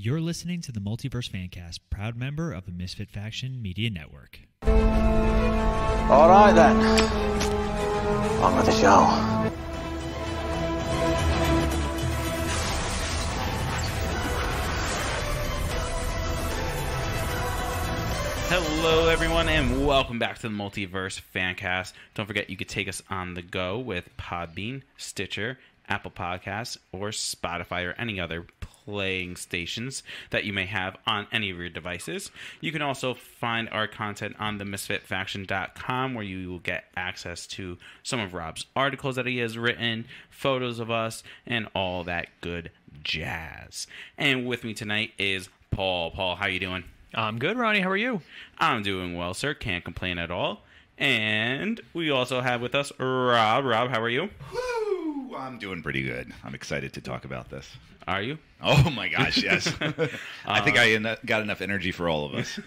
You're listening to the Multiverse Fan Cast, proud member of the Misfit Faction Media Network. All right, then. On with the show. Hello, everyone, and welcome back to the Multiverse Fan Cast. Don't forget, you could take us on the go with Podbean, Stitcher, Apple Podcasts, or Spotify, or any other playing stations that you may have on any of your devices. You can also find our content on the misfitfaction.com, where you will get access to some of Rob's articles that he has written, photos of us, and all that good jazz. And with me tonight is Paul. Paul, how you doing? I'm good, Ronnie. How are you? I'm doing well, sir. Can't complain at all. And we also have with us Rob. Rob, how are you? Woo! I'm doing pretty good. I'm excited to talk about this. Are you? Oh my gosh, yes. I think I got enough energy for all of us.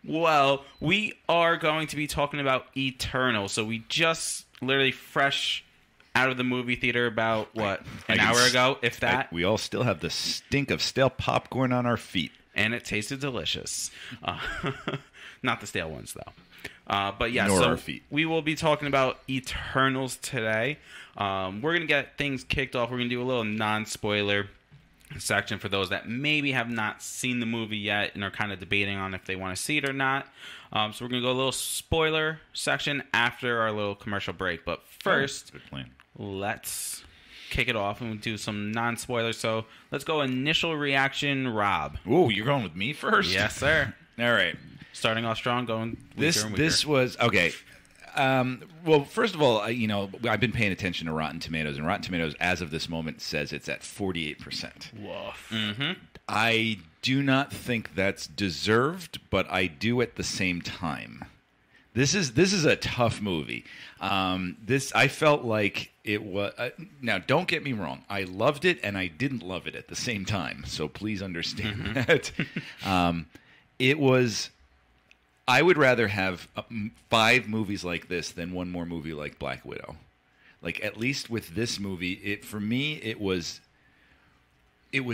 Well, we are going to be talking about Eternal. So we just literally fresh out of the movie theater about, what, an hour ago, if that? We all still have the stink of stale popcorn on our feet. And it tasted delicious. Not the stale ones, though. But yeah, Nor so our feet. We will be talking about Eternals today. We're going to get things kicked off. We're going to do a little non-spoiler section for those that maybe have not seen the movie yet and are kind of debating on if they want to see it or not. So we're going to go a little spoiler section after our little commercial break. But first, Good plan. let's kick it off and do some non-spoilers. So let's go initial reaction, Rob. Ooh, you're going with me first? Yes, sir. All right. Starting off strong, going weaker and weaker. This was okay. Well, first of all, I've been paying attention to Rotten Tomatoes, and Rotten Tomatoes, as of this moment, says it's at 48%. Woof. Mm-hmm. I do not think that's deserved, but I do at the same time. This is a tough movie. I felt like it was. Now, don't get me wrong. I loved it, and I didn't love it at the same time. So please understand that. It was. I would rather have 5 movies like this than one more movie like Black Widow. Like, at least with this movie, for me, it was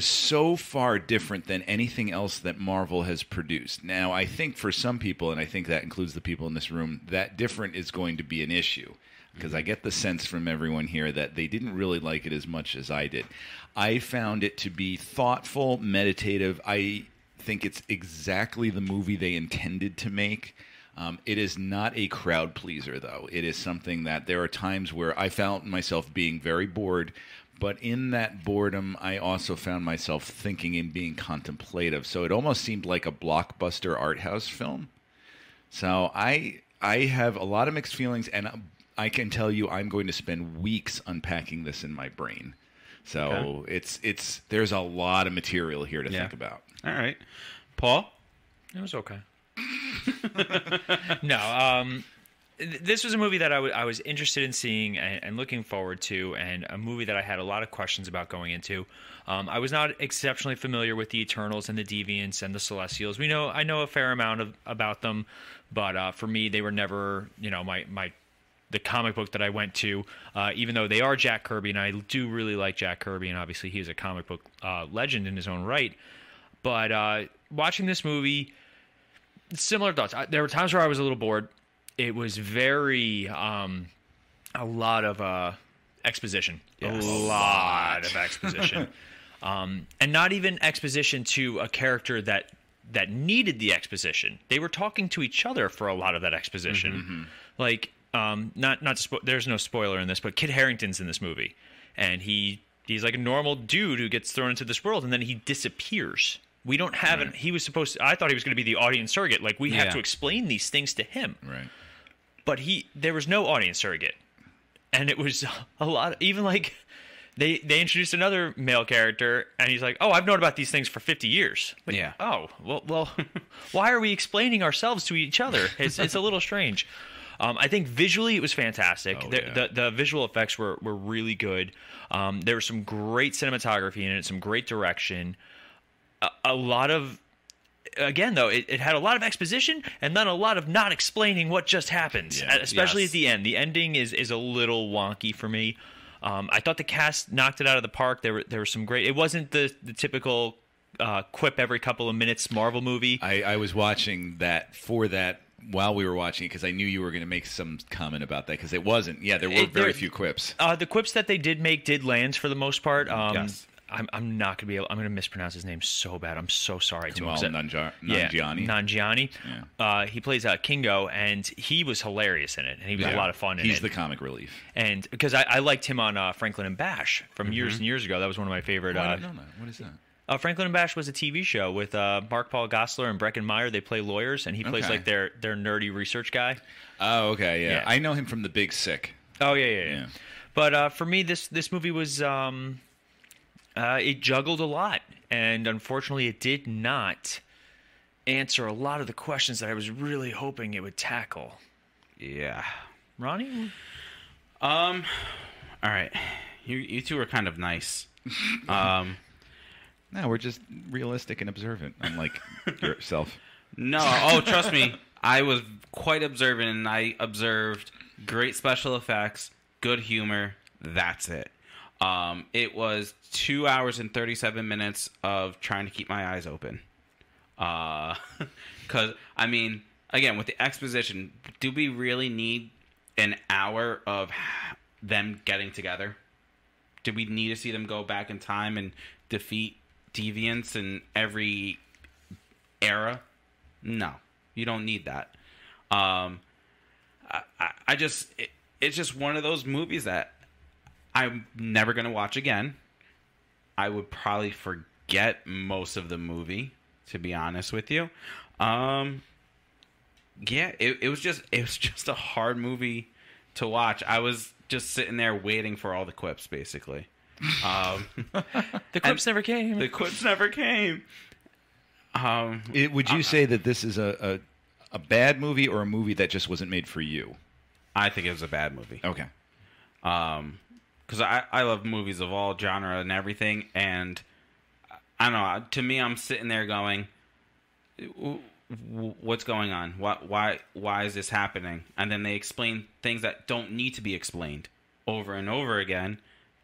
so far different than anything else that Marvel has produced. Now, I think for some people, and I think that includes the people in this room, that different is going to be an issue. Because I get the sense from everyone here that they didn't really like it as much as I did. I found it to be thoughtful, meditative. I think it's exactly the movie they intended to make. It is not a crowd pleaser, though. It is something that there are times where I found myself being very bored, but in that boredom, I also found myself thinking and being contemplative. So it almost seemed like a blockbuster art house film. So I have a lot of mixed feelings, and I can tell you I'm going to spend weeks unpacking this in my brain. So it's there's a lot of material here to think about. All right. Paul? It was okay. No, this was a movie that I was interested in seeing and looking forward to, and a movie that I had a lot of questions about going into. I was not exceptionally familiar with the Eternals and the Deviants and the Celestials. I know a fair amount about them, but for me, they were never, the comic book that I went to, even though they are Jack Kirby, and I do really like Jack Kirby, and obviously he's a comic book legend in his own right. But watching this movie, similar thoughts. There were times where I was a little bored. It was very a lot of exposition. Yes. A lot of exposition. And not even exposition to a character that needed the exposition. They were talking to each other for a lot of that exposition. Mm-hmm. Like, there's no spoiler in this, but Kit Harington's in this movie. And he's like a normal dude who gets thrown into this world, and then he disappears. We don't have it. He was supposed to, I thought he was going to be the audience surrogate. Like, we have to explain these things to him. Right. But there was no audience surrogate. And it was a lot, even like, they introduced another male character, and he's like, oh, I've known about these things for 50 years. But, oh, well, why are we explaining ourselves to each other? It's a little strange. I think visually it was fantastic. The visual effects were really good. There was some great cinematography in it, some great direction. A lot of, again, though, it had a lot of exposition and then a lot of not explaining what just happened, especially at the end. The ending is a little wonky for me. I thought the cast knocked it out of the park. There were some great. It wasn't the typical quip every couple of minutes Marvel movie. I was watching that while we were watching it because I knew you were going to make some comment about that because it wasn't. Yeah, there were very few quips. The quips that they did make did land for the most part. Yes. I'm not going to be able... I'm going to mispronounce his name so bad. I'm so sorry to him. Nanjiani. Nanjiani. Yeah. He plays Kingo, and he was hilarious in it, and he was a lot of fun in it. He's the comic relief. And because I liked him on Franklin and Bash from years and years ago. That was one of my favorite... I don't know. What is that? Franklin and Bash was a TV show with Mark Paul Gosselaar and Breckin Meyer. They play lawyers, and he plays like their nerdy research guy. Oh, okay, yeah. I know him from The Big Sick. Oh, yeah. But for me, this movie was... it juggled a lot, and unfortunately it did not answer a lot of the questions that I was really hoping it would tackle. Yeah. Ronnie? All right. You two are kind of nice. No, we're just realistic and observant, unlike yourself. No, trust me. I was quite observant, and I observed great special effects, good humor. That's it. It was 2 hours and 37 minutes of trying to keep my eyes open. Because, I mean, again, with the exposition, do we really need an hour of them getting together? Do we need to see them go back in time and defeat Deviants in every era? No, you don't need that. It's just one of those movies that I'm never going to watch again. I would probably forget most of the movie, to be honest with you. Yeah, it was just a hard movie to watch. I was just sitting there waiting for all the quips, basically. The quips never came. The quips never came. Would you say that this is a bad movie or a movie that just wasn't made for you? I think it was a bad movie. Okay. Because I love movies of all genre and everything, and I don't know. To me, I'm sitting there going, "What's going on? Why is this happening?" And then they explain things that don't need to be explained over and over again,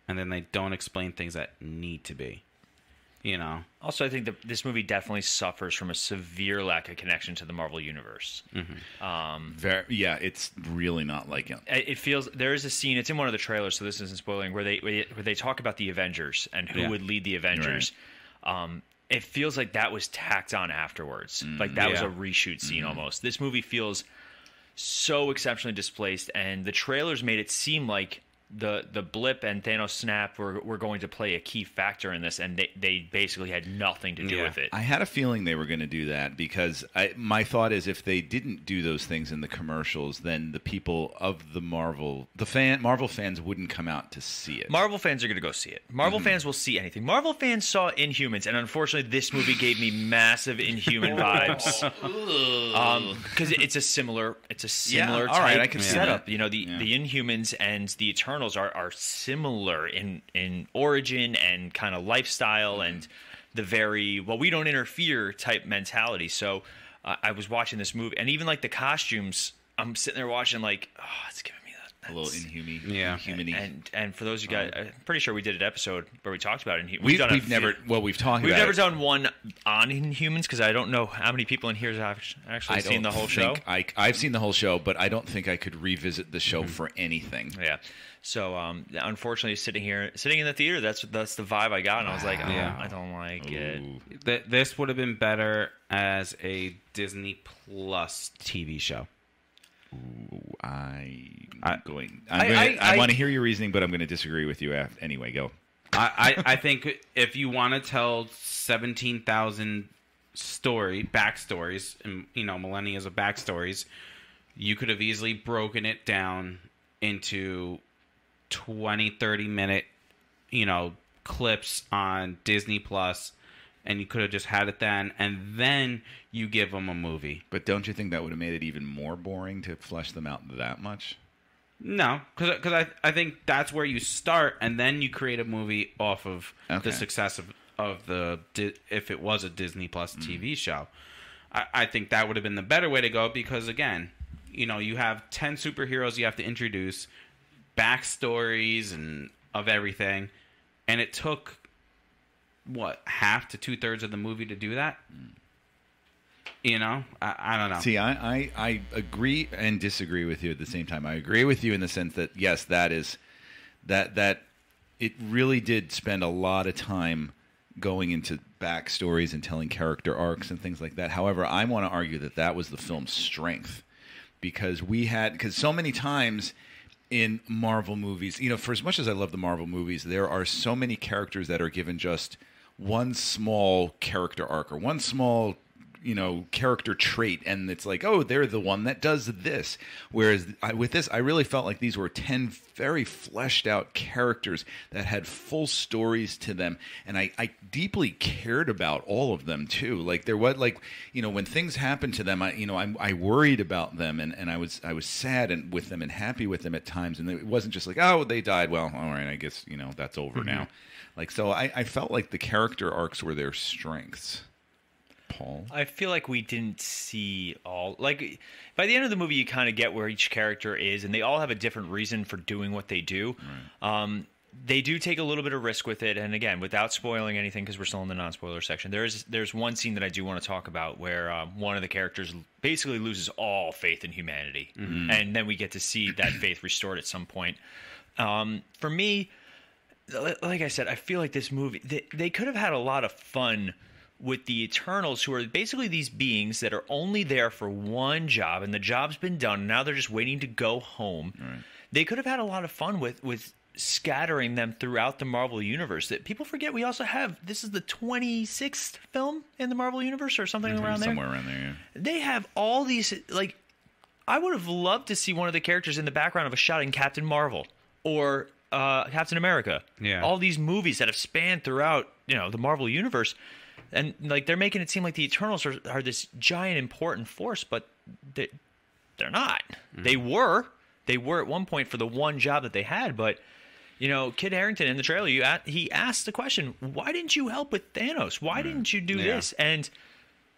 and then they don't explain things that need to be. You know. Also, I think that this movie definitely suffers from a severe lack of connection to the Marvel Universe. Mm-hmm. It's really not like it. It feels there is a scene. It's in one of the trailers, so this isn't spoiling. Where they talk about the Avengers and who would lead the Avengers. Right. It feels like that was tacked on afterwards. Like that was a reshoot scene almost. This movie feels so exceptionally displaced, and the trailers made it seem like the blip and Thanos snap were going to play a key factor in this, and they basically had nothing to do with it. I had a feeling they were going to do that because my thought is if they didn't do those things in the commercials, then the people of the Marvel fans wouldn't come out to see it. Marvel fans are going to go see it. Marvel fans will see anything. Marvel fans saw Inhumans, and unfortunately, this movie gave me massive Inhuman vibes because it's a similar type I can see setup. that. You know, the Inhumans and the Eternals are similar in origin and kind of lifestyle and the very we don't interfere type mentality. So I was watching this movie, and even like the costumes, I'm sitting there watching like, it's giving me that a little inhuman. And for those of you guys, I'm pretty sure we did an episode where we talked about it. We've never done one on Inhumans because I don't know how many people in here have actually seen the whole show. I've seen the whole show, but I don't think I could revisit the show for anything. Yeah. So unfortunately, sitting in the theater, that's the vibe I got, and I was like, I don't like it. This would have been better as a Disney Plus TV show. Ooh, I want to hear your reasoning, but I'm going to disagree with you anyway. Go. I think if you want to tell 17,000 backstories, and millennia of backstories, you could have easily broken it down into 20-30 minute clips on Disney Plus, and you could have just had it then, and then you give them a movie. But don't you think that would have made it even more boring to flesh them out that much? No, because I think that's where you start, and then you create a movie off of the success of if it was a Disney Plus TV show. I think that would have been the better way to go, because again, you have 10 superheroes you have to introduce, backstories and of everything, and it took half to 2/3 of the movie to do that. You know, I don't know. See, I agree and disagree with you at the same time. I agree with you in the sense that yes, that it really did spend a lot of time going into backstories and telling character arcs and things like that. However, I want to argue that was the film's strength, because so many times in Marvel movies, you know, for as much as I love the Marvel movies, there are so many characters that are given just one small character arc or one small, you know, character trait, and it's like, oh, they're the one that does this. Whereas with this, I really felt like these were 10 very fleshed out characters that had full stories to them, and I deeply cared about all of them too. Like there was, like, you know, when things happened to them, I worried about them, and I was sad and with them and happy with them at times, and it wasn't just like, oh, they died, well, all right, I guess, you know, that's over now. Like, so I felt like the character arcs were their strengths. Paul? I feel like we didn't see all, like, by the end of the movie you kind of get where each character is, and they all have a different reason for doing what they do. Right. They do take a little bit of risk with it, and again, without spoiling anything, because we're still in the non-spoiler section, there's one scene that I do want to talk about where one of the characters basically loses all faith in humanity, and then we get to see that faith restored at some point. For me, like I said, I feel like this movie, they could have had a lot of fun with the Eternals, who are basically these beings that are only there for one job, and the job's been done, and now they're just waiting to go home. Right. They could have had a lot of fun with scattering them throughout the Marvel Universe. That people forget we also have, this is the 26th film in the Marvel Universe or something around there. Somewhere around there, yeah. They have all these, like, I would have loved to see one of the characters in the background of a shot in Captain Marvel or Captain America. Yeah. All these movies that have spanned throughout, you know, the Marvel Universe. And like they're making it seem like the Eternals are this giant important force, but they're not. They were at one point for the one job that they had. But you know, Kit Harington in the trailer, he asked the question, "Why didn't you help with Thanos? Why didn't you do this?" And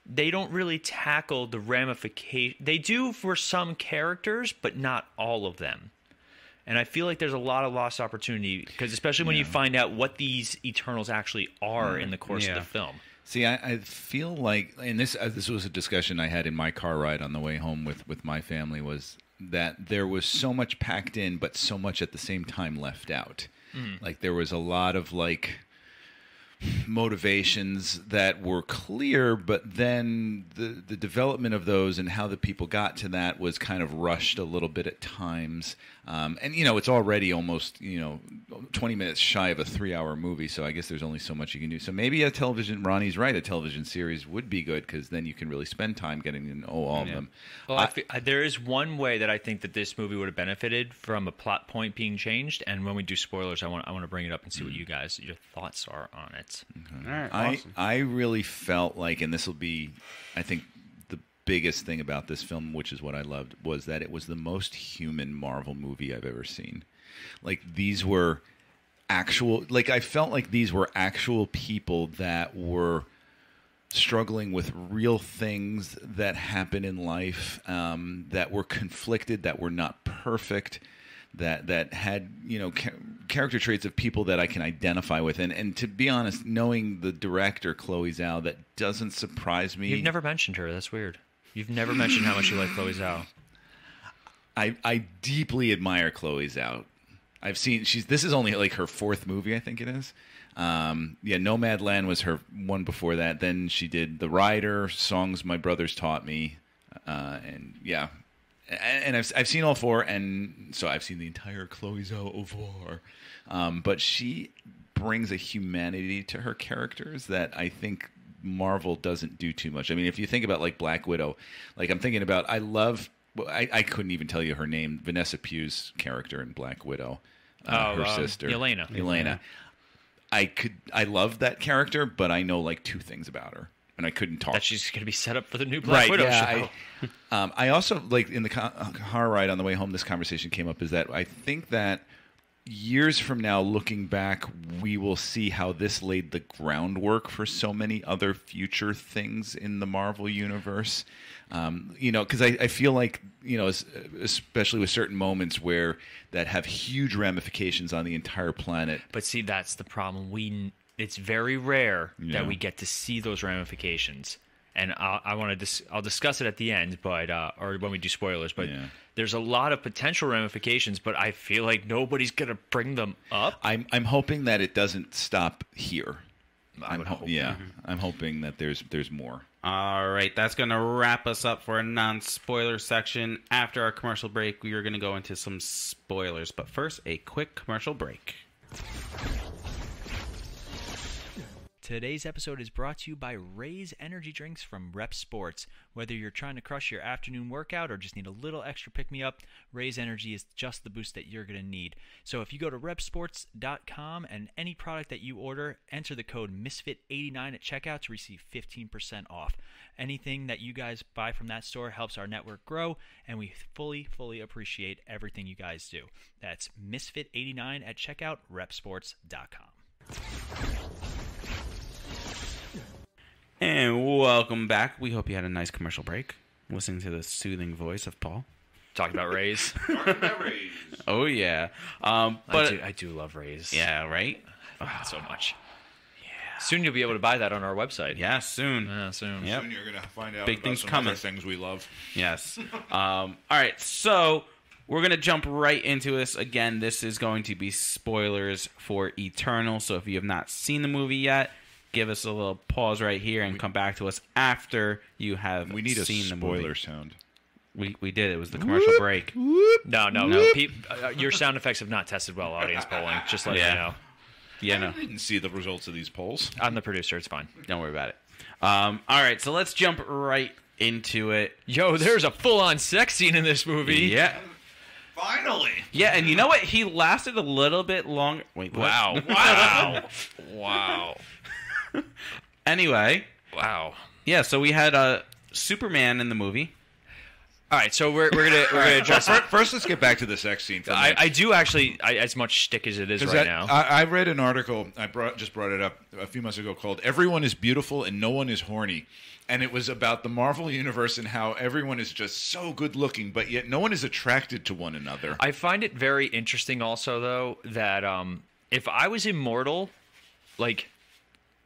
they don't really tackle the ramification. They do for some characters, but not all of them. And I feel like there's a lot of lost opportunity, because especially when you find out what these Eternals actually are in the course of the film. See, I feel like, and this was a discussion I had in my car ride on the way home with my family, was that there was so much packed in, but so much at the same time left out. Like there was a lot of like motivations that were clear, but then the development of those and how the people got to that was kind of rushed a little bit at times. And, you know, it's already almost, you know, 20 minutes shy of a 3-hour movie, so I guess there's only so much you can do. So maybe Ronnie's right, a television series would be good, because then you can really spend time getting to know all of them. Well, there is one way that I think that this movie would have benefited from a plot point being changed, and when we do spoilers, I want to bring it up and see what your thoughts are on it. Okay. All right, awesome. I really felt like, and this will be, I think, biggest thing about this film, which is what I loved, was that it was the most human Marvel movie I've ever seen. Like, these were actual, like, I felt like these were actual people that were struggling with real things that happen in life, that were conflicted, that were not perfect, that had, you know, character traits of people that I can identify with. And to be honest, knowing the director, Chloe Zhao, that doesn't surprise me. You've never mentioned her. That's weird. You've never mentioned how much you like Chloe Zhao. I deeply admire Chloe Zhao. I've seen, this is only like her 4th movie, I think it is. Nomadland was her one before that. Then she did The Rider, Songs My Brothers Taught Me, and I've seen all 4, and so I've seen the entire Chloe Zhao au revoir. But she brings a humanity to her characters that I think Marvel doesn't do too much. I mean, if you think about like Black Widow, like I'm thinking about, I couldn't even tell you her name, Vanessa Pugh's character in Black Widow, her sister, Yelena. I love that character, but I know like 2 things about her, and I couldn't talk. That she's going to be set up for the new Black Widow show. I also, like, in the car ride on the way home, this conversation came up, is that I think that years from now, looking back, we will see how this laid the groundwork for so many other future things in the Marvel universe. You know, because I feel like, you know, especially with certain moments where that have huge ramifications on the entire planet. But see, that's the problem. it's very rare that we get to see those ramifications. And I'll discuss it at the end, but or when we do spoilers. But there's a lot of potential ramifications, but I feel like nobody's gonna bring them up. I'm hoping that it doesn't stop here. I'm hoping that there's more. All right, that's going to wrap us up for a non-spoiler section. After our commercial break, we are going to go into some spoilers. But first, a quick commercial break. Today's episode is brought to you by Raise Energy Drinks from Rep Sports. Whether you're trying to crush your afternoon workout or just need a little extra pick-me-up, Raise Energy is just the boost that you're going to need. So if you go to repsports.com and any product that you order, enter the code MISFIT89 at checkout to receive 15% off. Anything that you guys buy from that store helps our network grow, and we fully appreciate everything you guys do. That's MISFIT89 at checkout, repsports.com. And welcome back. We hope you had a nice commercial break, listening to the soothing voice of Paul. Talking about Rays. Oh, yeah. But I do love Rays. Yeah, right? I love it so much. Yeah. Soon you'll be able to buy that on our website. Yeah, soon. Soon. Yep. Soon you're going to find out Big about things some coming. other things we love. Yes. All right, so we're going to jump right into this. Again, this is going to be spoilers for Eternal, so if you have not seen the movie yet, give us a little pause right here and come back to us after you have We need a seen the movie. spoiler sound. We did. It was the commercial break. No. Your sound effects have not tested well, audience polling. Just let you know. Yeah, no. I didn't see the results of these polls. I'm the producer. It's fine. Don't worry about it. All right, so let's jump right into it. Yo, there's a full-on sex scene in this movie. Yeah. Finally! Yeah, and you know what? He lasted a little bit longer. Wait, what? Wow. Anyway. Wow. Yeah, so we had Superman in the movie. All right, so we're gonna address it. First, let's get back to the sex scene. I do actually, as much shtick as it is right now. I read an article, just brought it up a few months ago, called "Everyone is Beautiful and No One is Horny," and it was about the Marvel universe and how everyone is just so good looking, but yet no one is attracted to one another. I find it very interesting, also though, that if I was immortal, like,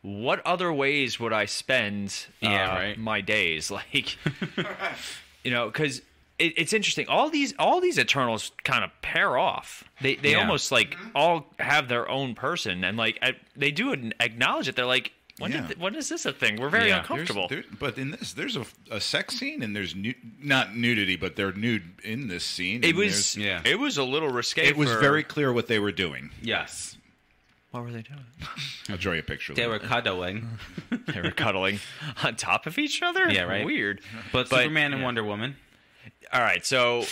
what other ways would I spend my days? Like, you know, because it's interesting. All these Eternals kind of pair off. They almost like all have their own person, and like they do acknowledge it. They're like, when is this a thing? We're very uncomfortable. But in this, there's a sex scene, and there's not nudity, but they're nude in this scene. It was a little risque. It was very clear what they were doing. Yes. What were they doing? I'll draw you a picture. They were cuddling. They were cuddling on top of each other? Yeah, right. Weird. But Superman and Wonder Woman. All right, so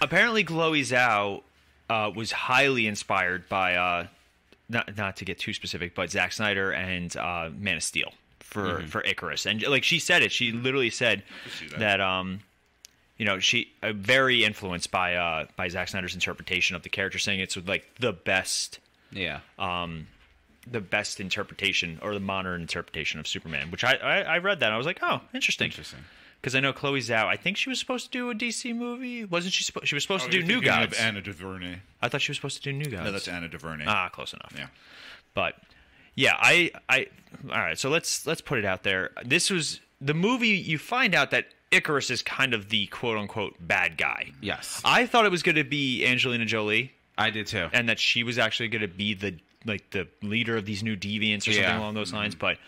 apparently Chloe Zhao was highly inspired by, not to get too specific, but Zack Snyder and Man of Steel for Icarus. And like she said it, she literally said that you know, she very influenced by Zack Snyder's interpretation of the character, saying it's like the best interpretation, or the modern interpretation of Superman, which I read that and I was like, oh, interesting. Because I know Chloe Zhao, I think she was supposed to do a DC movie. Wasn't she? She was supposed to do New Gods. Of Anna DuVernay. I thought she was supposed to do New Gods. No, that's Anna DuVernay. Ah, close enough. Yeah. But yeah, all right. So let's put it out there. This was the movie. You find out that Icarus is kind of the quote unquote bad guy. Yes. I thought it was going to be Angelina Jolie. I did too. And that she was actually going to be the leader of these new Deviants or something along those lines. But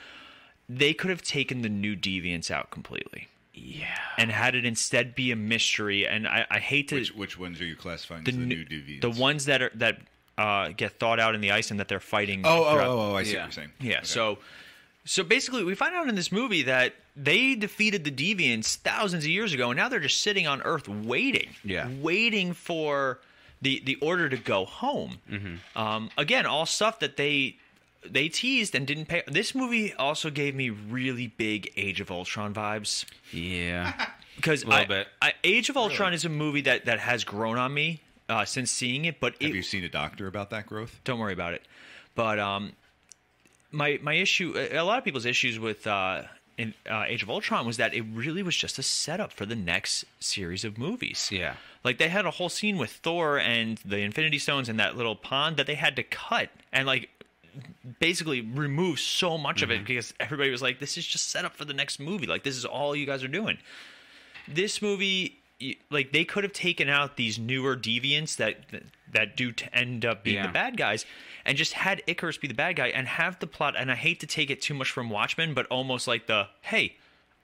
they could have taken the new Deviants out completely. Yeah. And had it instead be a mystery. And I hate to... Which ones are you classifying as the new Deviants? The ones that get thawed out in the ice and that they're fighting... I see what you're saying. Yeah, okay. So basically we find out in this movie that they defeated the Deviants thousands of years ago, and now they're just sitting on Earth waiting. Yeah. Waiting for... The order to go home. Again, all stuff that they teased and didn't pay. This movie also gave me really big Age of Ultron vibes. Yeah, because a little bit. Age of Ultron is a movie that has grown on me since seeing it. But have you seen a doctor about that growth? Don't worry about it. But my issue, a lot of people's issues with Age of Ultron was that it really was just a setup for the next series of movies. Yeah. Like, they had a whole scene with Thor and the Infinity Stones and that little pond that they had to cut. And, like, basically removed so much of it because everybody was like, this is just set up for the next movie. Like, this is all you guys are doing. This movie, like, they could have taken out these newer deviants that do end up being the bad guys and just had Icarus be the bad guy and have the plot. And I hate to take it too much from Watchmen, but almost like hey,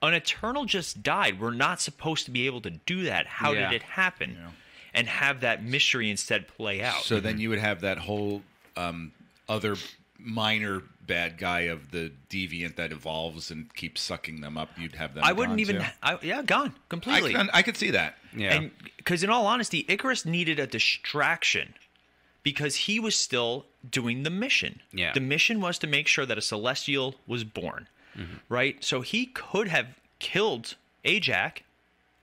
an Eternal just died. We're not supposed to be able to do that. How did it happen? Yeah. And have that mystery instead play out. So then you would have that whole other minor bad guy of the deviant that evolves and keeps sucking them up. You'd have them. I wouldn't even. Gone completely. I could see that. Yeah. And because in all honesty, Icarus needed a distraction because he was still doing the mission. Yeah. The mission was to make sure that a Celestial was born. Right. So he could have killed Ajax,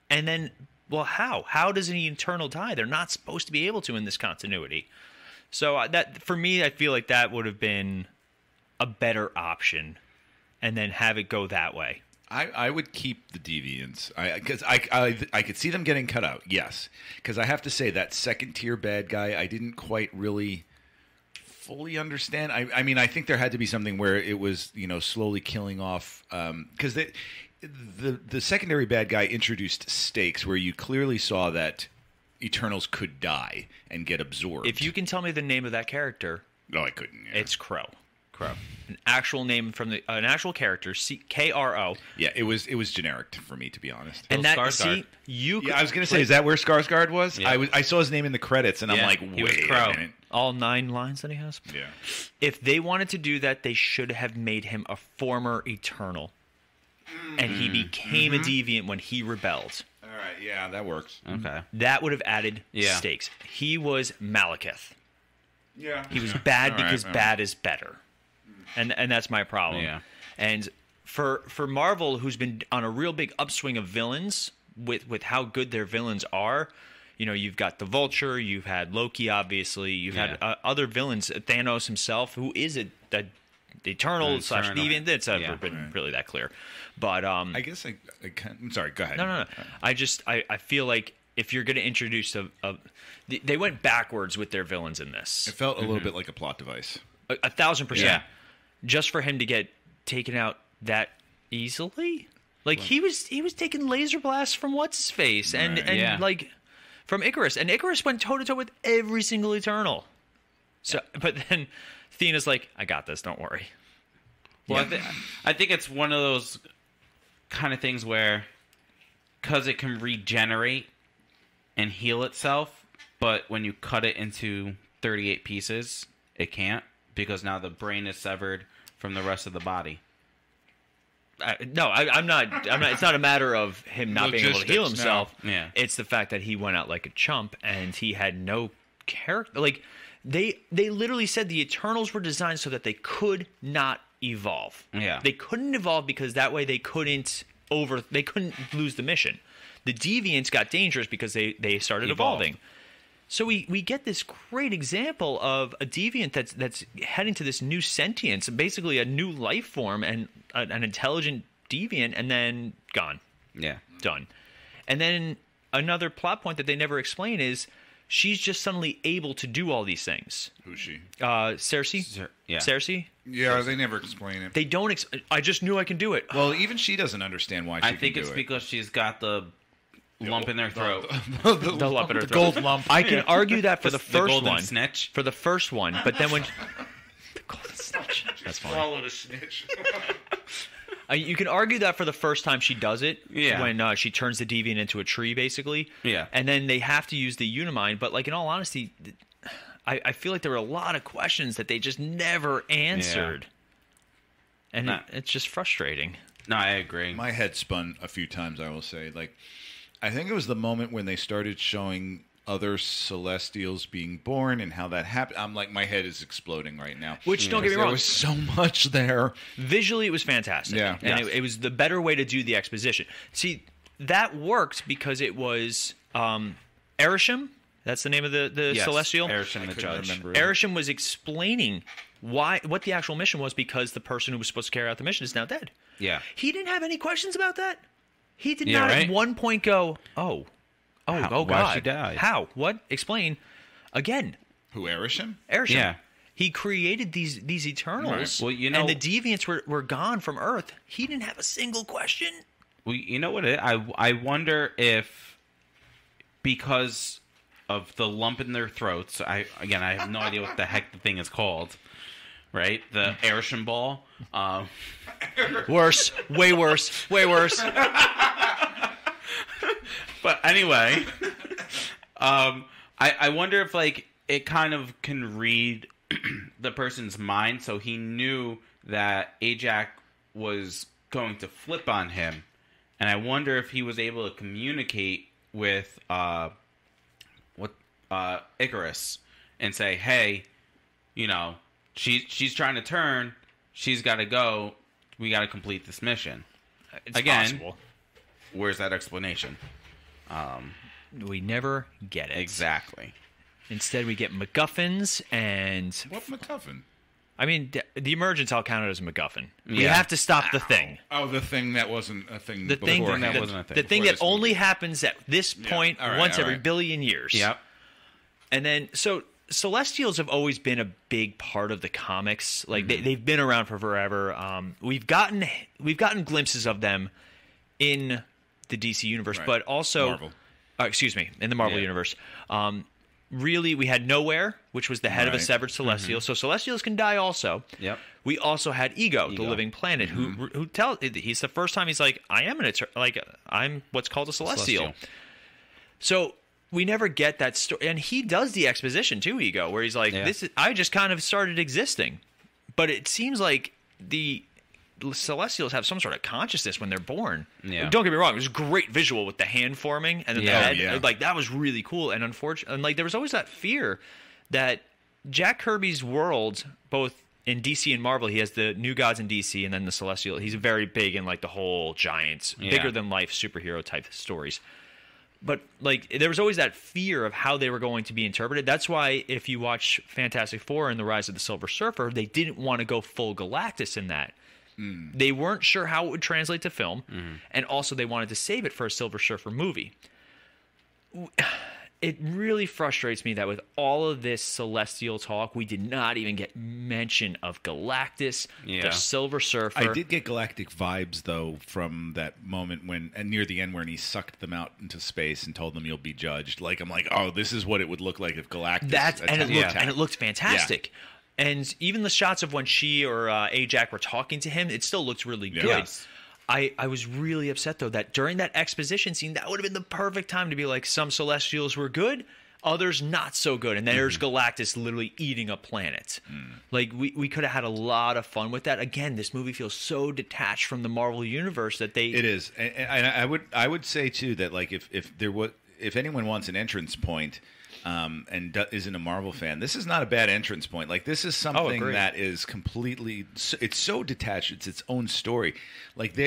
and then. Well, how? How does an Eternal die? They're not supposed to be able to in this continuity. So that, for me, I feel like that would have been a better option, and then have it go that way. I would keep the Deviants because I could see them getting cut out. Yes, because I have to say that second tier bad guy I didn't quite really fully understand. I mean, I think there had to be something where it was slowly killing off because the secondary bad guy introduced stakes where you clearly saw that Eternals could die and get absorbed. If you can tell me the name of that character, no, I couldn't. Yeah. It's Crow. An actual name from an actual character, Kro. Yeah, it was generic for me, to be honest. And that Skarsgård. I was gonna say, is that where Skarsgård was? Yeah. I saw his name in the credits, and I'm like, wait a minute. All 9 lines that he has. Yeah. If they wanted to do that, they should have made him a former Eternal. And he became a deviant when he rebelled. All right, yeah, that works. Okay. That would have added stakes. He was Malekith. Yeah. He was bad because bad is better. And that's my problem. Yeah. And for Marvel, who's been on a real big upswing of villains with how good their villains are, you've got the Vulture, you've had Loki, obviously, you've had other villains, Thanos himself, who is the Eternal / Deviant. It's never been really that clear. But I guess I can't. I'm sorry. Go ahead. No. I feel like if you're going to introduce they went backwards with their villains in this. It felt a little bit like a plot device. 1,000%. Yeah. Just for him to get taken out that easily, like he was taking laser blasts from what's his face and like from Icarus, and Icarus went toe to toe with every single Eternal. So, but then Athena's like, "I got this. Don't worry." Well, I think it's one of those kind of things where, because it can regenerate and heal itself, but when you cut it into 38 pieces, it can't, because now the brain is severed from the rest of the body. I'm not. It's not a matter of him not being able to heal himself. No. Yeah. It's the fact that he went out like a chump and he had no character. Like they literally said the Eternals were designed so that they could not evolve. Yeah. They couldn't evolve because that way they couldn't lose the mission. The Deviants got dangerous because they started evolving. So we get this great example of a deviant that's heading to this new sentience, basically a new life form and an intelligent deviant, and then gone. Yeah. Done. And then another plot point that they never explain is she's just suddenly able to do all these things. Who's she? Cersei? Cersei? Yeah, they never explain it. They don't I just knew I can do it. Well, even she doesn't understand why she can do it. I think it's because she's got the lump in their throat. The lump in her throat. Gold lump. I can argue that for the first golden one. snitch. For the first one, but then when the golden snitch. That's fine. Swallowed a snitch. You can argue that for the first time she does it, Yeah. when she turns the deviant into a tree, basically. Yeah. And then they have to use the Unimind, but like in all honesty, I feel like there were a lot of questions that they just never answered. Yeah. And it's just frustrating. No, I agree. My head spun a few times, I will say. Like, I think it was the moment when they started showing other Celestials being born and how that happened. I'm like, my head is exploding right now. Which, don't get me wrong, there was so much there. Visually, it was fantastic. Yeah. And Yes. it was the better way to do the exposition. See, that worked because it was Hiroshima. That's the name of the Yes, Celestial. Hiroshima the judge. Hiroshima was explaining what the actual mission was because the person who was supposed to carry out the mission is now dead. Yeah. He didn't have any questions about that. He did Yeah, not right? at one point go, oh God. Why she died? How? What? Explain. Again. Who, Arishem? Hiroshima. Yeah. He created these Eternals. Right. Well, and the Deviants were gone from Earth. He didn't have a single question. Well, you know what? I wonder if because of the lump in their throats. I have no idea what the heck the thing is called. Right, the Airsham ball. Worse, way worse, way worse. But anyway, I wonder if like it kind of can read the person's mind, so he knew that Ajax was going to flip on him, and I wonder if he was able to communicate with Icarus and say, hey, you know, she's trying to turn, she's got to go, we got to complete this mission. It's Again, possible. Where's that explanation? We never get it. Exactly. Instead, we get McGuffins and... What McGuffin? I mean, the emergence I'll count it as a McGuffin. We Yeah. have to stop the thing. Oh, the thing that wasn't a thing The thing beforehand. that wasn't a thing. The thing Before that this only movie. happens at this point all right, once all every right. billion years. Yep. And then, so Celestials have always been a big part of the comics. Like they've been around for forever. We've gotten glimpses of them in the DC universe, Right. but also, Marvel. In the Marvel Yeah. universe. Really, we had Nowhere, which was the head of a Right. severed Celestial. So Celestials can die also. Yep. We also had Ego, the Ego. living planet, who tells he's the first time he's like, I'm what's called a Celestial. So we never get that story, and he does the exposition too, Ego, where he's like, Yeah. I just kind of started existing, but it seems like the Celestials have some sort of consciousness when they're born. Yeah. Don't get me wrong, it was a great visual with the hand forming and then Yeah. the head. Yeah. Like that was really cool, and unfortunately, like there was always that fear that Jack Kirby's world, both in DC and Marvel, he has the New Gods in DC and then the Celestial. He's very big in like the whole giant, Yeah. bigger than life superhero type stories. But like there was always that fear of how they were going to be interpreted. That's why if you watch Fantastic Four and the Rise of the Silver Surfer, they didn't want to go full Galactus in that. They weren't sure how it would translate to film, and also they wanted to save it for a Silver Surfer movie. It really frustrates me that with all of this Celestial talk, we did not even get mention of Galactus, Yeah. the Silver Surfer. I did get galactic vibes though from that moment when, and near the end, when he sucked them out into space and told them you'll be judged. Like I'm like, oh, this is what it would look like if Galactus. And attacked. it looked fantastic. And even the shots of when she or Ajax were talking to him, it still looked really good. Yes. I was really upset, though, that during that exposition scene, that would have been the perfect time to be like, some Celestials were good, others not so good. And there's Galactus literally eating a planet. Like, we could have had a lot of fun with that. Again, this movie feels so detached from the Marvel Universe that they... It is, and I would say too that like if anyone wants an entrance point, isn't a Marvel fan, this is not a bad entrance point. Like this is something agreed. that is completely. It's so detached. It's its own story. Like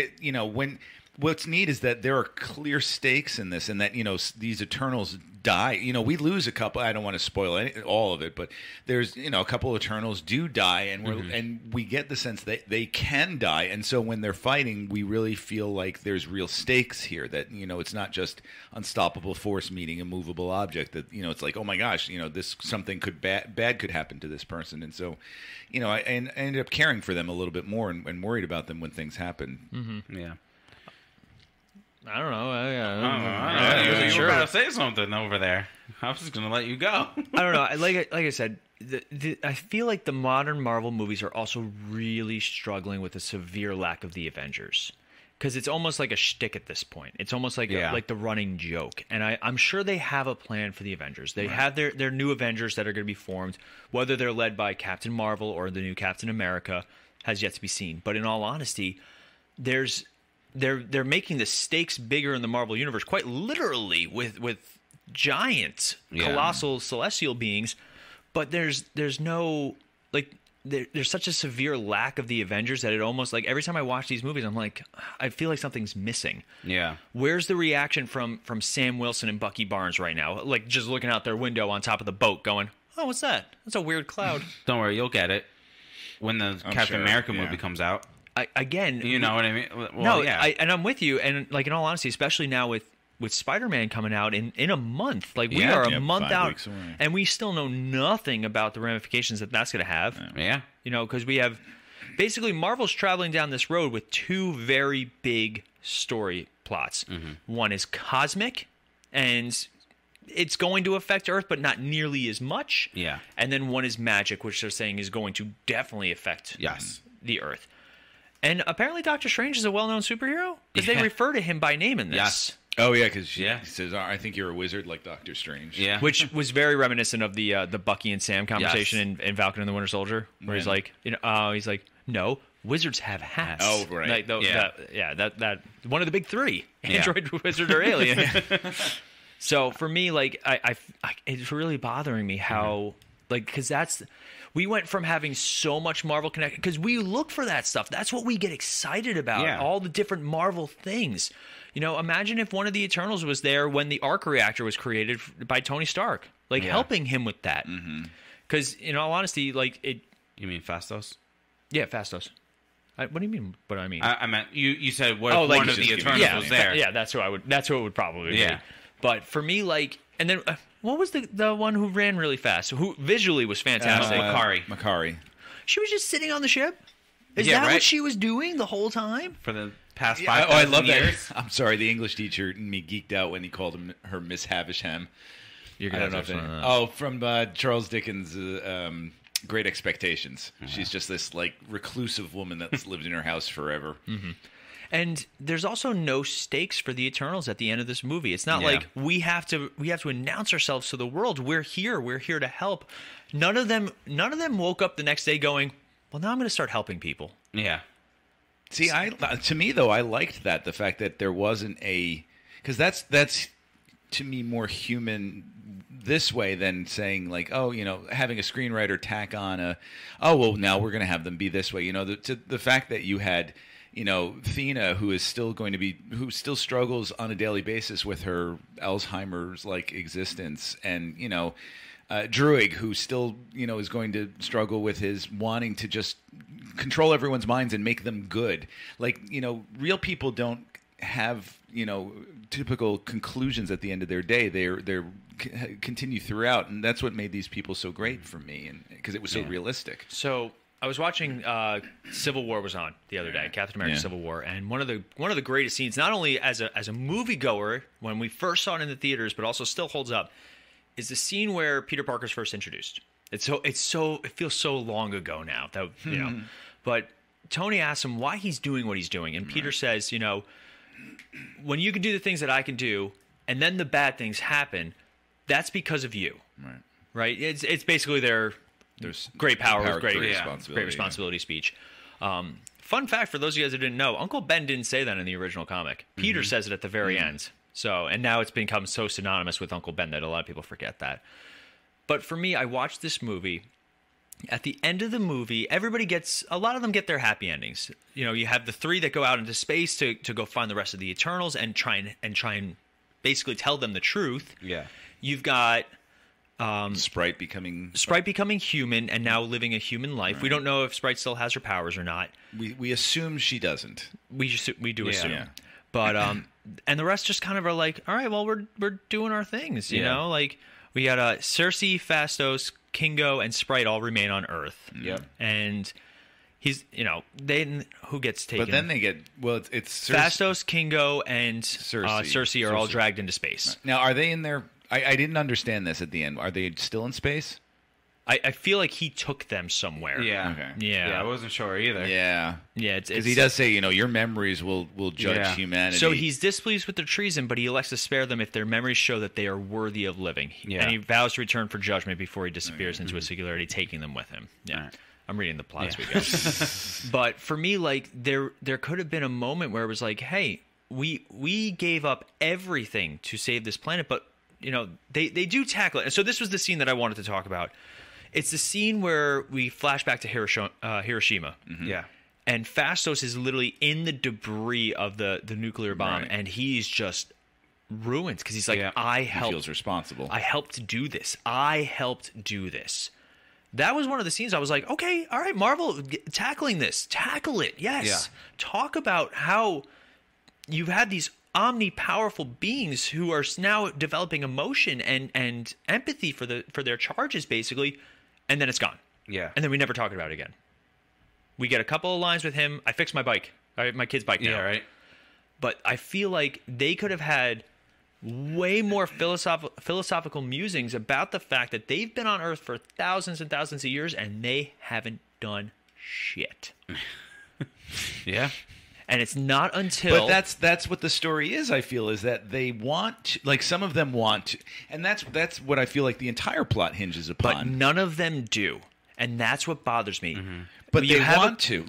what's neat is that there are clear stakes in this, and that these Eternals die. We lose a couple. I don't want to spoil all of it, but there's a couple of Eternals do die, and we get the sense that they can die, and so when they're fighting, we really feel like there's real stakes here. That it's not just unstoppable force meeting a movable object. That it's like, oh my gosh, this something bad could happen to this person, and so I ended up caring for them a little bit more and worried about them when things happen. Yeah. I don't know. You were about to say something over there. I was just going to let you go. I don't know. Like I said, I feel like the modern Marvel movies are also really struggling with a severe lack of the Avengers, because it's almost like a shtick at this point. It's almost like like the running joke. And I'm sure they have a plan for the Avengers. They have their new Avengers that are going to be formed. Whether they're led by Captain Marvel or the new Captain America has yet to be seen. But in all honesty, they're making the stakes bigger in the Marvel Universe, quite literally, with giant, colossal celestial beings. But there's no there's such a severe lack of the Avengers that it almost, like, every time I watch these movies, I'm like, I feel like something's missing. Yeah. Where's the reaction from Sam Wilson and Bucky Barnes right now? Like, just looking out their window on top of the boat going, oh, what's that? That's a weird cloud. Don't worry, you'll get it when the Captain sure, America movie comes out. Again, You know what I mean? Well, no, yeah. and I'm with you. And like, in all honesty, especially now with with Spider-Man coming out in a month. Like we Yeah. are a Yeah, month 5 out, weeks away. and we still know nothing about the ramifications that that's going to have. Yeah. You know, because we have basically Marvel's traveling down this road with two very big story plots. One is cosmic, and it's going to affect Earth, but not nearly as much. Yeah. And then one is magic, which they're saying is going to definitely affect Yes. the Earth. And apparently Doctor Strange is a well-known superhero because they Yeah. refer to him by name in this. Yes. Oh yeah, because Yeah. he says, "I think you're a wizard like Doctor Strange." Yeah. Which was very reminiscent of the Bucky and Sam conversation in Falcon and the Winter Soldier, where he's like, he's like, no, wizards have hats. Oh, right. Like, Yeah. that one of the big three: Yeah. android, wizard, or alien. So for me, like, I it's really bothering me how, like, because we went from having so much Marvel connected because we look for that stuff. That's what we get excited about. Yeah. All the different Marvel things. You know, imagine if one of the Eternals was there when the arc reactor was created by Tony Stark, like helping him with that. Because in all honesty, like it. You mean Fastos? Yeah, Fastos. What do you mean? What I mean? I meant you said what Oh, if like one of just the give Eternals me- was there? Yeah, that's who I would. That's who it would probably be. Yeah. But for me, like, and then what was the one who ran really fast? Who visually was fantastic? Makari. She was just sitting on the ship. Is Yeah, that right. what she was doing the whole time? For the past Yeah, 5,000 I love years. that. I'm sorry, the English teacher in me geeked out when he called her Miss Havisham. You're I don't know if from Charles Dickens' Great Expectations. She's just this like reclusive woman that's lived in her house forever. And there's also no stakes for the Eternals at the end of this movie. It's not like we have to announce ourselves to the world. We're here to help. None of them woke up the next day going, well, now I'm going to start helping people. Yeah. See, to me though, I liked that, the fact that there wasn't because that's to me more human this way than saying like, oh, you know, having a screenwriter tack on now we're going to have them be this way. You know, the fact that you had, you know, Thena, who still struggles on a daily basis with her Alzheimer's like existence, and you know, Druig, who still, you know, is going to struggle with his wanting to just control everyone's minds and make them good. Like, you know, real people don't have, you know, typical conclusions at the end of their day. They're continue throughout, and that's what made these people so great for me, and because it was so realistic. So I was watching Civil War was on the other day, Captain America: Civil War, and one of the greatest scenes, not only as a moviegoer when we first saw it in the theaters, but also still holds up, is the scene where Peter Parker's first introduced. It feels so long ago now that you know, but Tony asks him why he's doing what he's doing, and Peter says, you know, when you can do the things that I can do, and then the bad things happen, that's because of you, right? It's basically there's great power with great responsibility speech. Fun fact for those of you guys that didn't know, Uncle Ben didn't say that in the original comic. Peter says it at the very end. So, and now it's become so synonymous with Uncle Ben that a lot of people forget that. But for me, I watched this movie. At the end of the movie, a lot of them get their happy endings. You know, you have the three that go out into space to go find the rest of the Eternals and try and basically tell them the truth. Yeah. You've got Sprite becoming human and now living a human life. Right. We don't know if Sprite still has her powers or not. We assume she doesn't. We do assume. Yeah. But and the rest just kind of are like, all right, well, we're doing our things, you know? Like we got Cersei, Fastos, Kingo, and Sprite all remain on Earth. Yep. And he's, you know, who gets taken? But then they get it's Fastos, Kingo, and Cersei are all dragged into space. Now, are they in there? I didn't understand this at the end. Are they still in space? I feel like he took them somewhere. Yeah. Okay. Yeah, I wasn't sure either. Yeah. Yeah, because he does say, you know, your memories will judge humanity. So he's displeased with their treason, but he elects to spare them if their memories show that they are worthy of living. Yeah. And he vows to return for judgment before he disappears into a singularity, taking them with him. Yeah. Right. I'm reading the plot as we go. But for me, like, there could have been a moment where it was like, hey, we gave up everything to save this planet, but, you know, they do tackle it. And so this was the scene that I wanted to talk about. It's the scene where we flash back to Hiroshima. Mm-hmm. Yeah. And Fastos is literally in the debris of the nuclear bomb, and he's just ruined because he's like, he feels responsible. I helped do this. That was one of the scenes I was like, okay, all right, Marvel, tackling this. Tackle it, yes. Yeah. Talk about how you've had these omni-powerful beings who are now developing emotion and empathy for their charges, basically, and then it's gone. Yeah. And then we never talk about it again. We get a couple of lines with him. I fixed my bike. My kid's bike now. Yeah, right. But I feel like they could have had way more philosophical musings about the fact that they've been on Earth for thousands and thousands of years and they haven't done shit. Yeah. And it's not until... But that's what the story is, I feel, is that they want to, like, some of them want to, and that's what I feel like the entire plot hinges upon. But none of them do. And that's what bothers me. Mm-hmm. But they want to,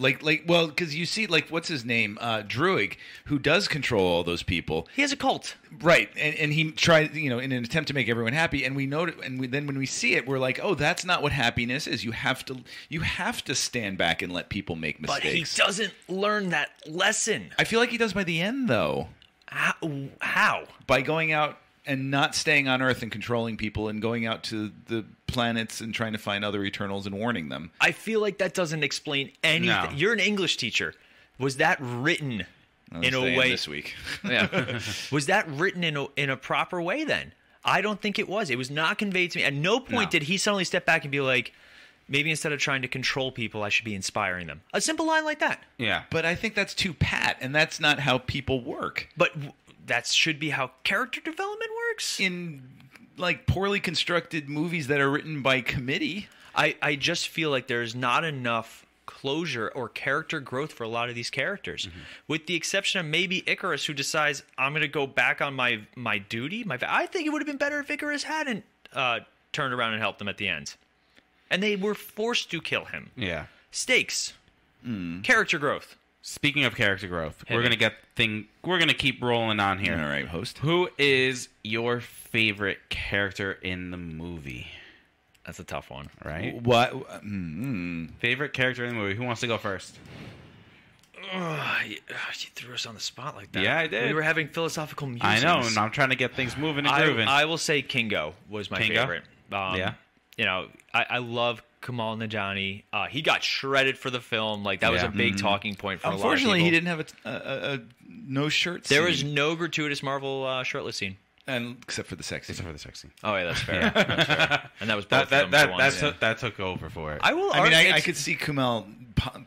well, because you see, like, what's his name, Druig, who does control all those people. He has a cult, right? And he tried, in an attempt to make everyone happy. And we know, then when we see it, we're like, oh, that's not what happiness is. You have to stand back and let people make mistakes. but he doesn't learn that lesson. I feel like he does by the end, though. How? By going out and not staying on Earth and controlling people and going out to the planets and trying to find other Eternals and warning them. I feel like that doesn't explain anything. No. You're an English teacher. Was that written in a way this week? Yeah. Was that written in a proper way then? I don't think it was. It was not conveyed to me. At no point did he suddenly step back and be like, maybe instead of trying to control people, I should be inspiring them. A simple line like that. Yeah. But I think that's too pat, and that's not how people work. But that should be how character development works. In, like, poorly constructed movies that are written by committee. I just feel like there's not enough closure or character growth for a lot of these characters, with the exception of maybe Icarus, who decides, I'm going to go back on my duty. I think it would have been better if Icarus hadn't turned around and helped them at the end. And they were forced to kill him. Yeah. Stakes. Character growth. Speaking of character growth, Hit we're me. gonna keep rolling on here. All right, host. Who is your favorite character in the movie? That's a tough one. Right? What? Favorite character in the movie. Who wants to go first? You threw us on the spot like that. Yeah, I did. We were having philosophical musings. I know, and I'm trying to get things moving and grooving. I will say Kingo was my Kingo? favorite. Yeah. I love Kamal Najani. He got shredded for the film. Like, that was a big talking point for a lot of people. Unfortunately, he didn't have a no shirt scene. There was no gratuitous Marvel shirtless scene. And except for the sex scene. Except for the sex scene. Oh, yeah, that's fair. That's fair. And that was both of them. That took over for it. I will. I mean, I could see Kumail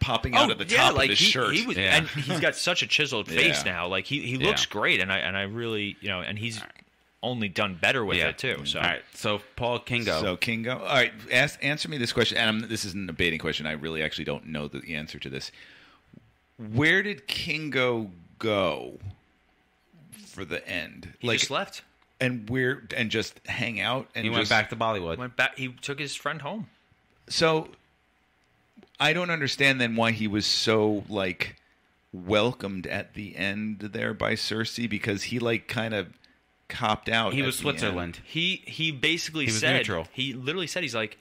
popping out at the top of his shirt. He was, Yeah. and he's got such a chiseled face Yeah. now. Like, he looks great, and I really, and he's only done better with it too. So All right, so Paul Kingo. So Kingo. All right, answer me this question. And this isn't a baiting question. I really actually don't know the answer to this. Where did Kingo go for the end? he just left. And just hang out. And he went back to Bollywood. Went back. He took his friend home. So I don't understand then why he was so like welcomed at the end there by Cersei, because he like kind of copped out. He at was the end. Switzerland. He basically was said, neutral. He literally said, he's like,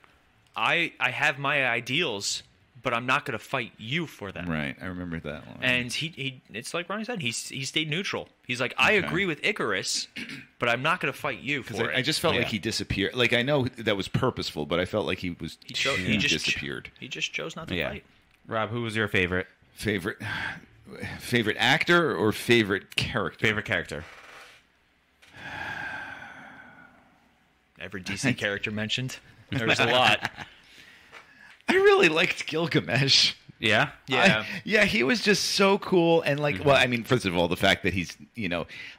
I have my ideals, but I'm not going to fight you for them. Right, I remember that one. And he it's like Ronnie said, he stayed neutral. He's like, I agree with Icarus, but I'm not going to fight you for it. I just felt like he disappeared. Like, I know that was purposeful, but I felt like he just disappeared. He just chose not to Yeah. fight. Rob, who was your favorite? Favorite actor or favorite character? Favorite character. Every DC character mentioned. There was a lot. I really liked Gilgamesh. Yeah? Yeah. He was just so cool. And like, well, I mean, first of all, the fact that he's,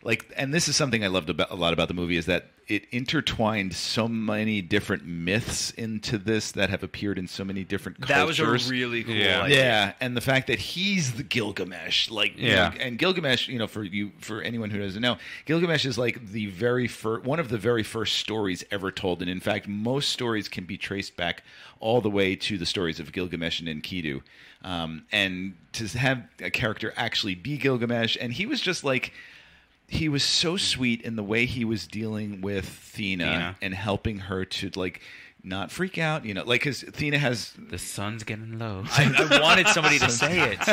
like, and this is something I loved a lot about the movie, is that it intertwined so many different myths into this that have appeared in so many different cultures. That was a really cool idea. Yeah, and the fact that he's the Gilgamesh, like, and Gilgamesh, for anyone who doesn't know, Gilgamesh is like the one of the very first stories ever told, and in fact, most stories can be traced back all the way to the stories of Gilgamesh and Enkidu, and to have a character actually be Gilgamesh, and he was just like. He was so sweet in the way he was dealing with Thena and helping her to like not freak out, you know, like because Athena has The sun's getting low. I wanted somebody to say it.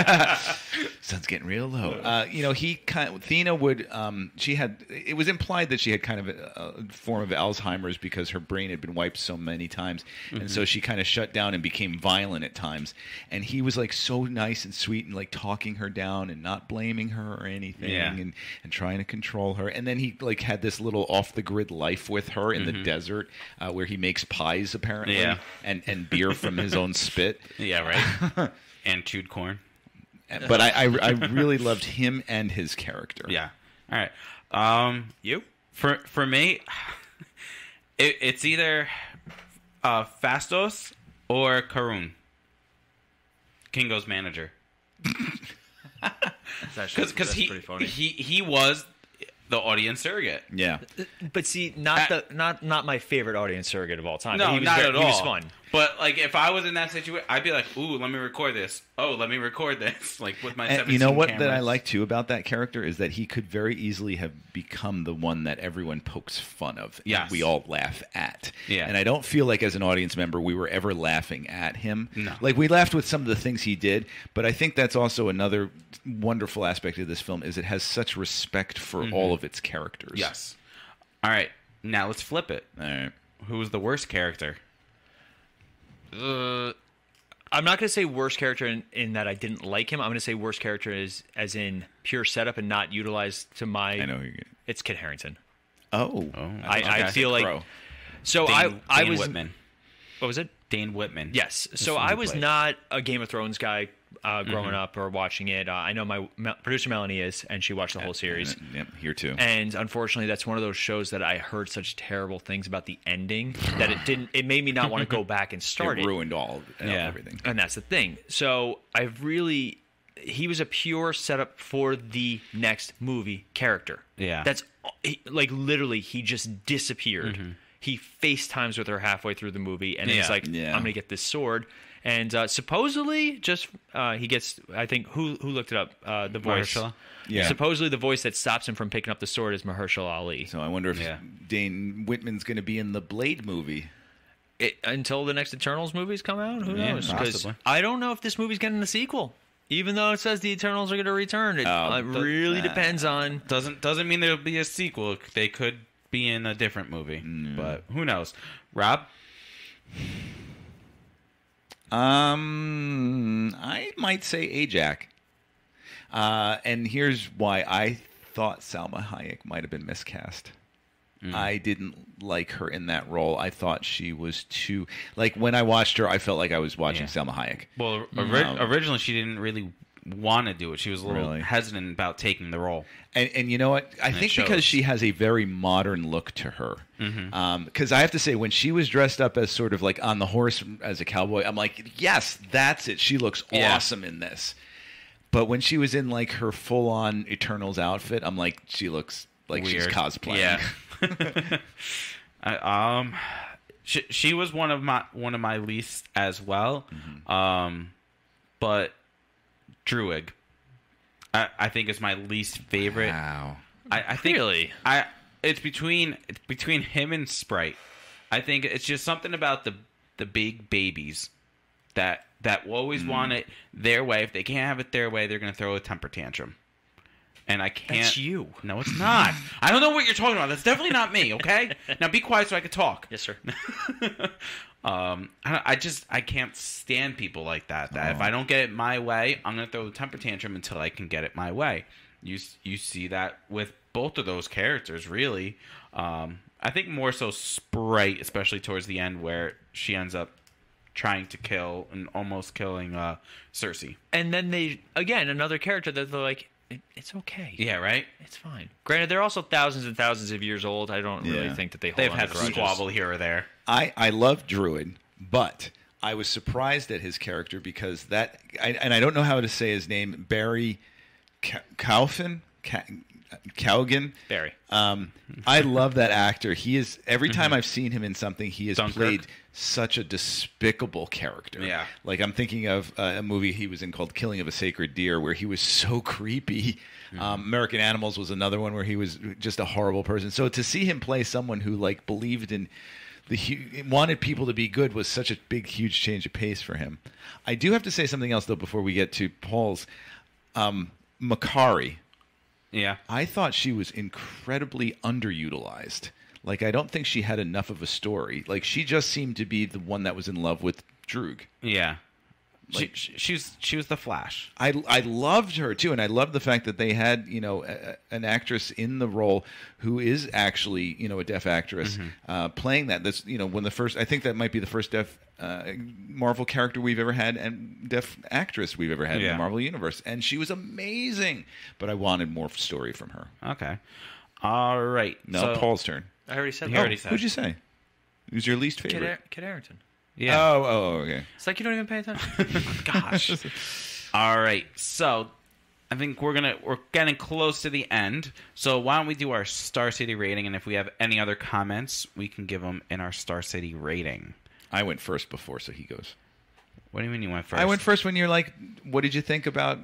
sun's getting real low. You know, Athena would it was implied that she had kind of a form of Alzheimer's because her brain had been wiped so many times, and so she kind of shut down and became violent at times. And he was like so nice and sweet and like talking her down and not blaming her or anything, and trying to control her. And then he like had this little off the grid life with her in the desert where he makes pies apparently, and beer from his own spit. Yeah, right. And chewed corn. But I really loved him and his character. Yeah. All right. You? For me, it's either Fastos or Karun, Kingo's manager. Because he was the audience surrogate. Yeah. But see, not my favorite audience surrogate of all time. No, but he was not at all. He was fun. But like, if I was in that situation, I'd be like, "Ooh, let me record this. Oh, let me record this." Like with my 17 you know what cameras. that I like too about that character is that he could very easily have become the one that everyone pokes fun of. Yes. And we all laugh at. Yeah. And I don't feel like as an audience member we were ever laughing at him. No. Like we laughed with some of the things he did, but I think that's also another wonderful aspect of this film is it has such respect for all of its characters. Yes. All right. Now let's flip it. All right. Who was the worst character? I'm not going to say worst character in that I didn't like him. I'm going to say worst character is as in pure setup and not utilized to my. I know who you're getting. It's Kit Harington. Oh. I feel like. Crow. So Dane I was. Whitman. What was it? Dane Whitman. Yes. So I was not a Game of Thrones guy growing up or watching it. I know my producer Melanie is, and she watched the whole series. Yep, here too. And unfortunately, that's one of those shows that I heard such terrible things about the ending that it didn't. It made me not want to go back and start it. It ruined everything. And that's the thing. So he was a pure setup for the next movie character. Yeah. That's like literally he just disappeared. He FaceTimes with her halfway through the movie, and he's like, Yeah. "I'm gonna get this sword." And supposedly, just he gets. I think who looked it up? The voice. Mahershala? Yeah. Supposedly, the voice that stops him from picking up the sword is Mahershala Ali. So I wonder if Dane Whitman's going to be in the Blade movie. Until the next Eternals movies come out, who knows? Because possibly. I don't know if this movie's getting a sequel. Even though it says the Eternals are going to return, it really depends on. Doesn't mean there'll be a sequel. They could be in a different movie, but who knows? Rob? I might say Ajak. And here's why I thought Salma Hayek might have been miscast. I didn't like her in that role. I thought she was too... Like, when I watched her, I felt like I was watching Salma Hayek. Well, originally she didn't really want to do it. She was a little hesitant about taking the role. And you know what? I think because she has a very modern look to her. Because I have to say, when she was dressed up as sort of like on the horse as a cowboy, I'm like, yes, that's it. She looks awesome in this. But when she was in like her full-on Eternals outfit, I'm like, she looks like weird. She's cosplaying. Yeah. She was one of my least as well. But Druig, I think is my least favorite. Wow. I think Really? it's between him and Sprite. I think it's just something about the big babies that will always want it their way. If they can't have it their way, they're going to throw a temper tantrum. And I can't. That's you. No, it's not. I don't know what you're talking about. That's definitely not me. Okay, now be quiet so I can talk. Yes, sir. I can't stand people like that. That if I don't get it my way, I'm gonna throw a temper tantrum until I can get it my way. You see that with both of those characters, really. I think more so Sprite, especially towards the end, where she ends up trying to kill and almost killing Cersei. And then another character that they're like, it's okay. Yeah, right? It's fine. Granted, they're also thousands and thousands of years old. I don't really think that They've hold had on a to grudges. squabble here or there. I love Druid, but I was surprised at his character because and I don't know how to say his name, Barry Cowgan. Barry. I love that actor. He is every time I've seen him in something, he has played such a despicable character. Yeah. Like I'm thinking of a movie he was in called Killing of a Sacred Deer, where he was so creepy. American Animals was another one where he was just a horrible person. So to see him play someone who like believed in wanted people to be good was such a big, huge change of pace for him. I do have to say something else though before we get to Paul's. Makari. Yeah. I thought she was incredibly underutilized. Like, I don't think she had enough of a story. Like, she just seemed to be the one that was in love with Droog. Yeah. Like, she was the Flash. I loved her too, and I loved the fact that they had an actress in the role who is actually a deaf actress playing that. That's when the first, I think that might be the first deaf Marvel character we've ever had and deaf actress we've ever had in the Marvel universe, and she was amazing. But I wanted more story from her. Okay, all right. Now Paul's turn. I already said He that. already said. Who'd you say? Who's your least favorite? Kit Harington. Yeah. Oh, okay. It's like you don't even pay attention. Gosh. All right. So I think we're getting close to the end. So why don't we do our Star City rating, and if we have any other comments, we can give them in our Star City rating. I went first before, so he goes. What do you mean you went first? I went first when you're like, what did you think about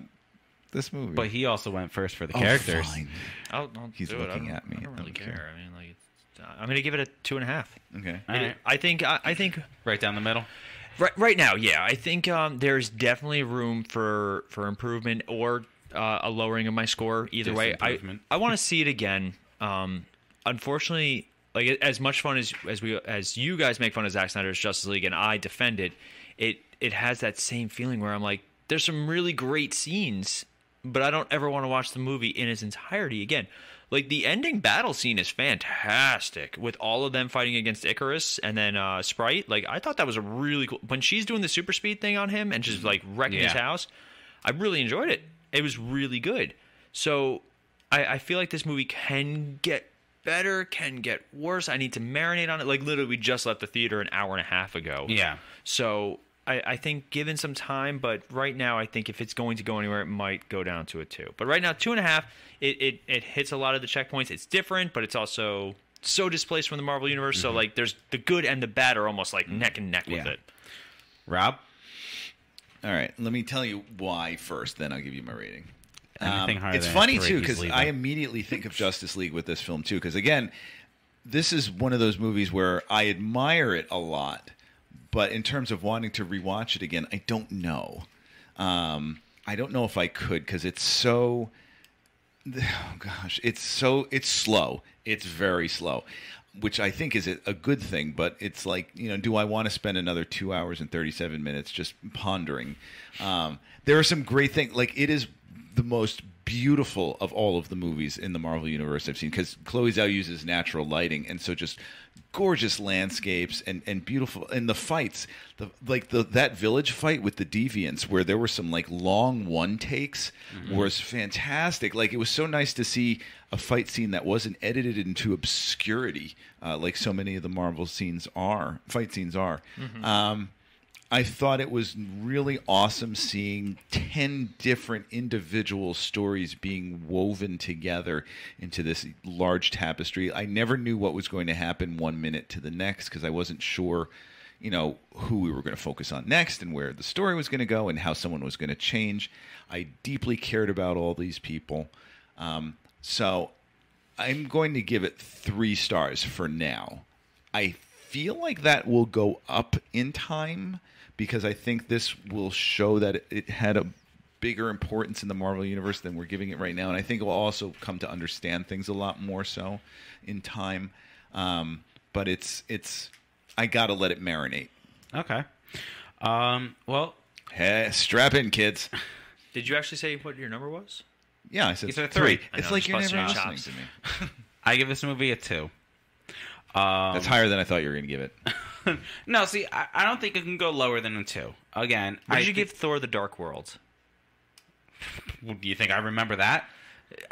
this movie? But he also went first for the characters. Fine. I'll He's do looking it. at me. I don't really Okay. care. I mean, like, I'm going to give it a 2.5. Okay. All right. I think Right down the middle. right now, yeah, I think there's definitely room for improvement or a lowering of my score. Either way, Disimprovement. I want to see it again. Unfortunately, like as much fun as you guys make fun of Zack Snyder's Justice League and I defend it, it has that same feeling where I'm like, there's some really great scenes, but I don't ever want to watch the movie in its entirety again. Like, the ending battle scene is fantastic with all of them fighting against Icarus and then Sprite. Like, I thought that was a really cool... When she's doing the super speed thing on him and just, like, wrecking his house, I really enjoyed it. It was really good. So, I feel like this movie can get better, can get worse. I need to marinate on it. Like, literally, we just left the theater an hour and a half ago. Yeah. So... I think given some time, but right now I think if it's going to go anywhere, it might go down to a 2. But right now, 2.5, it hits a lot of the checkpoints. It's different, but it's also so displaced from the Marvel Universe. So, like, there's the good and the bad are almost like neck and neck with it. Rob? All right. Let me tell you why first, then I'll give you my rating. Anything higher It's than funny, 3, too, he's because leaving. I immediately think of Justice League with this film, too. Because, again, this is one of those movies where I admire it a lot. But in terms of wanting to rewatch it again, I don't know. I don't know if I could because it's so. Oh gosh, it's slow. It's very slow, which I think is a good thing. But it's like, do I want to spend another 2 hours and 37 minutes just pondering? There are some great things. Like, it is the most beautiful of all of the movies in the Marvel Universe I've seen because Chloe Zhao uses natural lighting, and so just gorgeous landscapes and beautiful, and the fights, that village fight with the Deviants where there were some like long one takes was fantastic. Like, it was so nice to see a fight scene that wasn't edited into obscurity like so many of the Marvel fight scenes are. I thought it was really awesome seeing 10 different individual stories being woven together into this large tapestry. I never knew what was going to happen 1 minute to the next because I wasn't sure, who we were going to focus on next and where the story was going to go and how someone was going to change. I deeply cared about all these people. So I'm going to give it 3 stars for now. I feel like that will go up in time because I think this will show that it had a bigger importance in the Marvel Universe than we're giving it right now. And I think we'll also come to understand things a lot more so in time. But it's I got to let it marinate. Okay. Well... Hey, strap in, kids. Did you actually say what your number was? Yeah, I said You said 3. 3. It's know, like just you're busting never your listening chops. to me. I give this movie a 2. That's higher than I thought you were going to give it. No, see, I don't think it can go lower than a 2. Again, What did you give Thor: The Dark World? Do you think I remember that?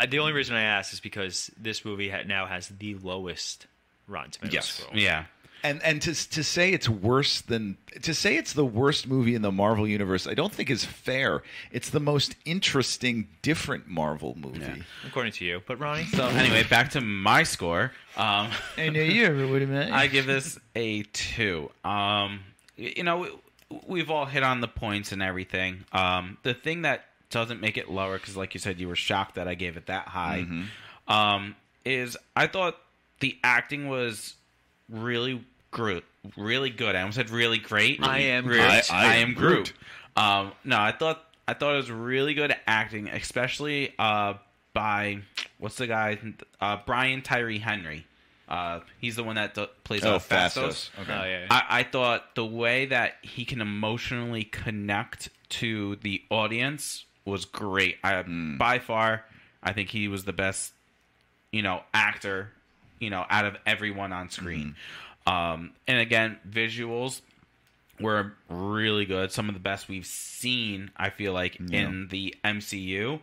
The only reason I asked is because this movie now has the lowest Rotten Tomatoes score. Yeah. And to say it's worse than to say it's the worst movie in the Marvel Universe, I don't think is fair. It's the most interesting, different Marvel movie. Yeah. According to you. But Ronnie? So anyway, back to my score. I know you ever would have met. I give this a 2. We've all hit on the points and everything. The thing that doesn't make it lower, because like you said, you were shocked that I gave it that high, is I thought the acting was really Groot. Really good. I almost said really great. I am Groot. I am Groot. No, I thought it was really good acting, especially by what's the guy? Brian Tyree Henry. He's the one that plays Fastos. Okay. Oh, yeah. I thought the way that he can emotionally connect to the audience was great. By far, I think he was the best, actor, out of everyone on screen. And again, visuals were really good. Some of the best we've seen, I feel like, in the MCU.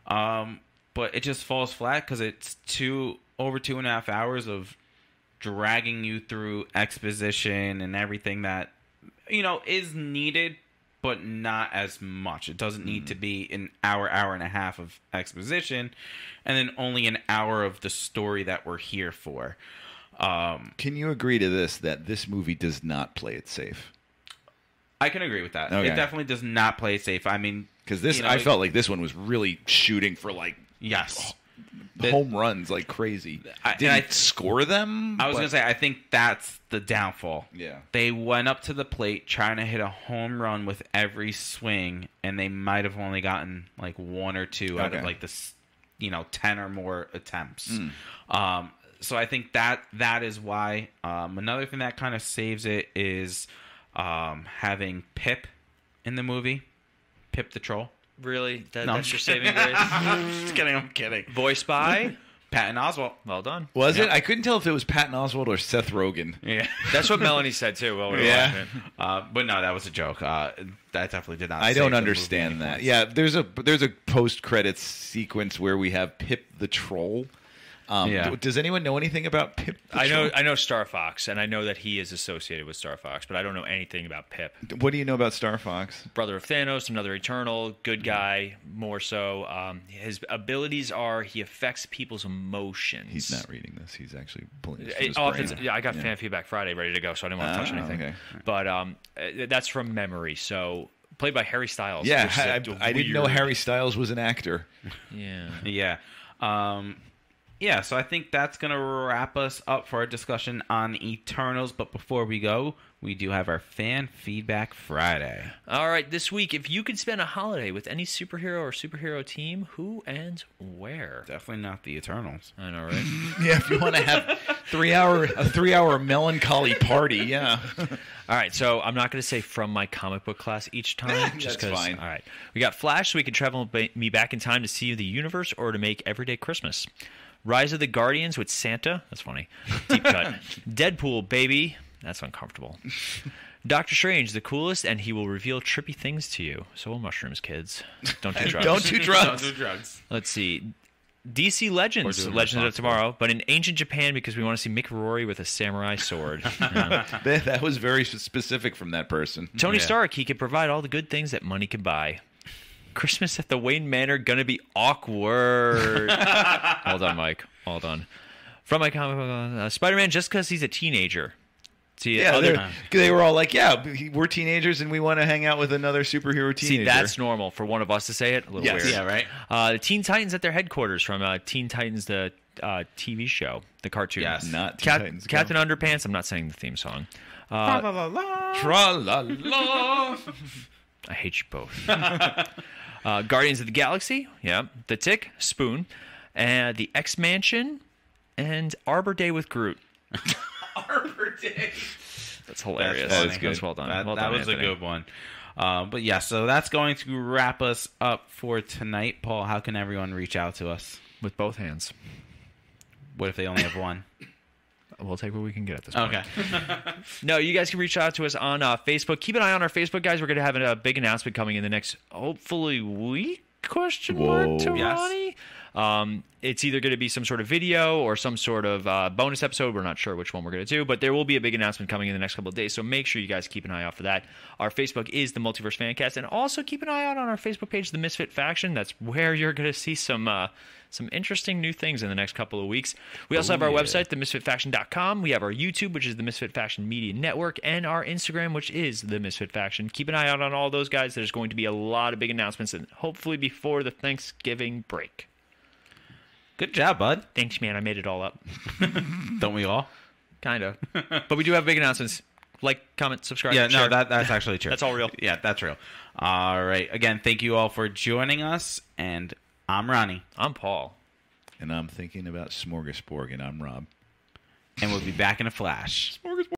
But it just falls flat because it's over 2.5 hours of dragging you through exposition and everything that, is needed, but not as much. It doesn't need to be an hour and a half of exposition, and then only an hour of the story that we're here for. Can you agree to this, that this movie does not play it safe? I can agree with that. Okay. It definitely does not play it safe. I mean, Because this, I felt like this one was really shooting for yes. home runs like crazy. Did it score them? I was going to say, I think that's the downfall. Yeah. They went up to the plate trying to hit a home run with every swing, and they might have only gotten like 1 or 2 out of like this, 10 or more attempts. So I think that is why. Another thing that kind of saves it is having Pip in the movie. Pip the Troll. Really? No. That's your saving grace? Just kidding, I'm kidding. Voiced by? Patton Oswalt. Well done. Was it? I couldn't tell if it was Patton Oswalt or Seth Rogen. Yeah. That's what Melanie said, too, while we were watching it. But no, that was a joke. That definitely did not. I save don't the understand movie that. any Yeah, there's a post-credits sequence where we have Pip the Troll. Does anyone know anything about Pip the Troll? I know Star Fox, and I know that he is associated with Star Fox, but I don't know anything about Pip. What do you know about Star Fox? Brother of Thanos, another Eternal, good guy, more so. His abilities are he affects people's emotions. He's not reading this. He's actually pulling this from his brain. I got fan feedback Friday ready to go, so I didn't want to touch anything. Okay. But that's from memory, so played by Harry Styles. Yeah, which is I didn't know Harry Styles was an actor. Yeah. Yeah, so I think that's going to wrap us up for our discussion on Eternals. But before we go, we do have our Fan Feedback Friday. All right, this week, if you could spend a holiday with any superhero or superhero team, who and where? Definitely not the Eternals. I know, right? Yeah, if you want to have a 3-hour melancholy party, yeah. All right, so I'm not going to say from my comic book class each time. Just That's fine. All right, we got Flash, so we can travel me back in time to see the universe or to make everyday Christmas. Rise of the Guardians with Santa. That's funny. Deep cut. Deadpool, baby. That's uncomfortable. Doctor Strange, the coolest, and he will reveal trippy things to you. So will mushrooms, kids. Don't do drugs. Don't do drugs. Don't do drugs. Let's see. DC Legends. Legends of Tomorrow, but in ancient Japan because we want to see Mick Rory with a samurai sword. That was very specific from that person. Tony Stark, he can provide all the good things that money can buy. Christmas at the Wayne Manor gonna be awkward. Hold on, Mike. Hold on. From my comic, Spider-Man, just because he's a teenager. See, they were all like, "Yeah, we're teenagers and we want to hang out with another superhero teenager." See, that's normal for one of us to say it. A little weird. Yeah, right. The Teen Titans at their headquarters from Teen Titans, the TV show, the cartoon. Yes. Not Teen Titans Go. Captain Underpants. I'm not saying the theme song. Tra-la-la. I hate you both. Guardians of the Galaxy, The Tick, Spoon, and the X-Mansion, and Arbor Day with Groot. Arbor Day. That's hilarious. That is good. That's well done. That Well done, was Anthony. a good one. But yeah, so that's going to wrap us up for tonight. Paul, how can everyone reach out to us? With both hands. What if they only have one? We'll take what we can get at this point. Okay. No, you guys can reach out to us on Facebook. Keep an eye on our Facebook, guys. We're going to have a big announcement coming in the next, hopefully, week? Question mark to Yes. Ronnie. It's either going to be some sort of video or some sort of bonus episode. We're not sure which one we're going to do, but there will be a big announcement coming in the next couple of days, so make sure you guys keep an eye out for that. Our Facebook is the Multiverse Fan Cast, and also keep an eye out on our Facebook page, the Misfit Faction. That's where you're going to see some interesting new things in the next couple of weeks. We also have our website, themisfitfaction.com. We have our YouTube, which is the Misfit Faction Media Network, and our Instagram, which is the Misfit Faction. Keep an eye out on all those guys. There's going to be a lot of big announcements, and hopefully before the Thanksgiving break. Good job, bud. Thanks, man. I made it all up. Don't we all? kind of. But we do have big announcements. Like, comment, subscribe, Yeah, share. no, that's actually true. That's all real. Yeah, that's real. All right. Again, thank you all for joining us, and I'm Ronnie. I'm Paul. And I'm thinking about smorgasbord, and I'm Rob. And we'll be back in a flash.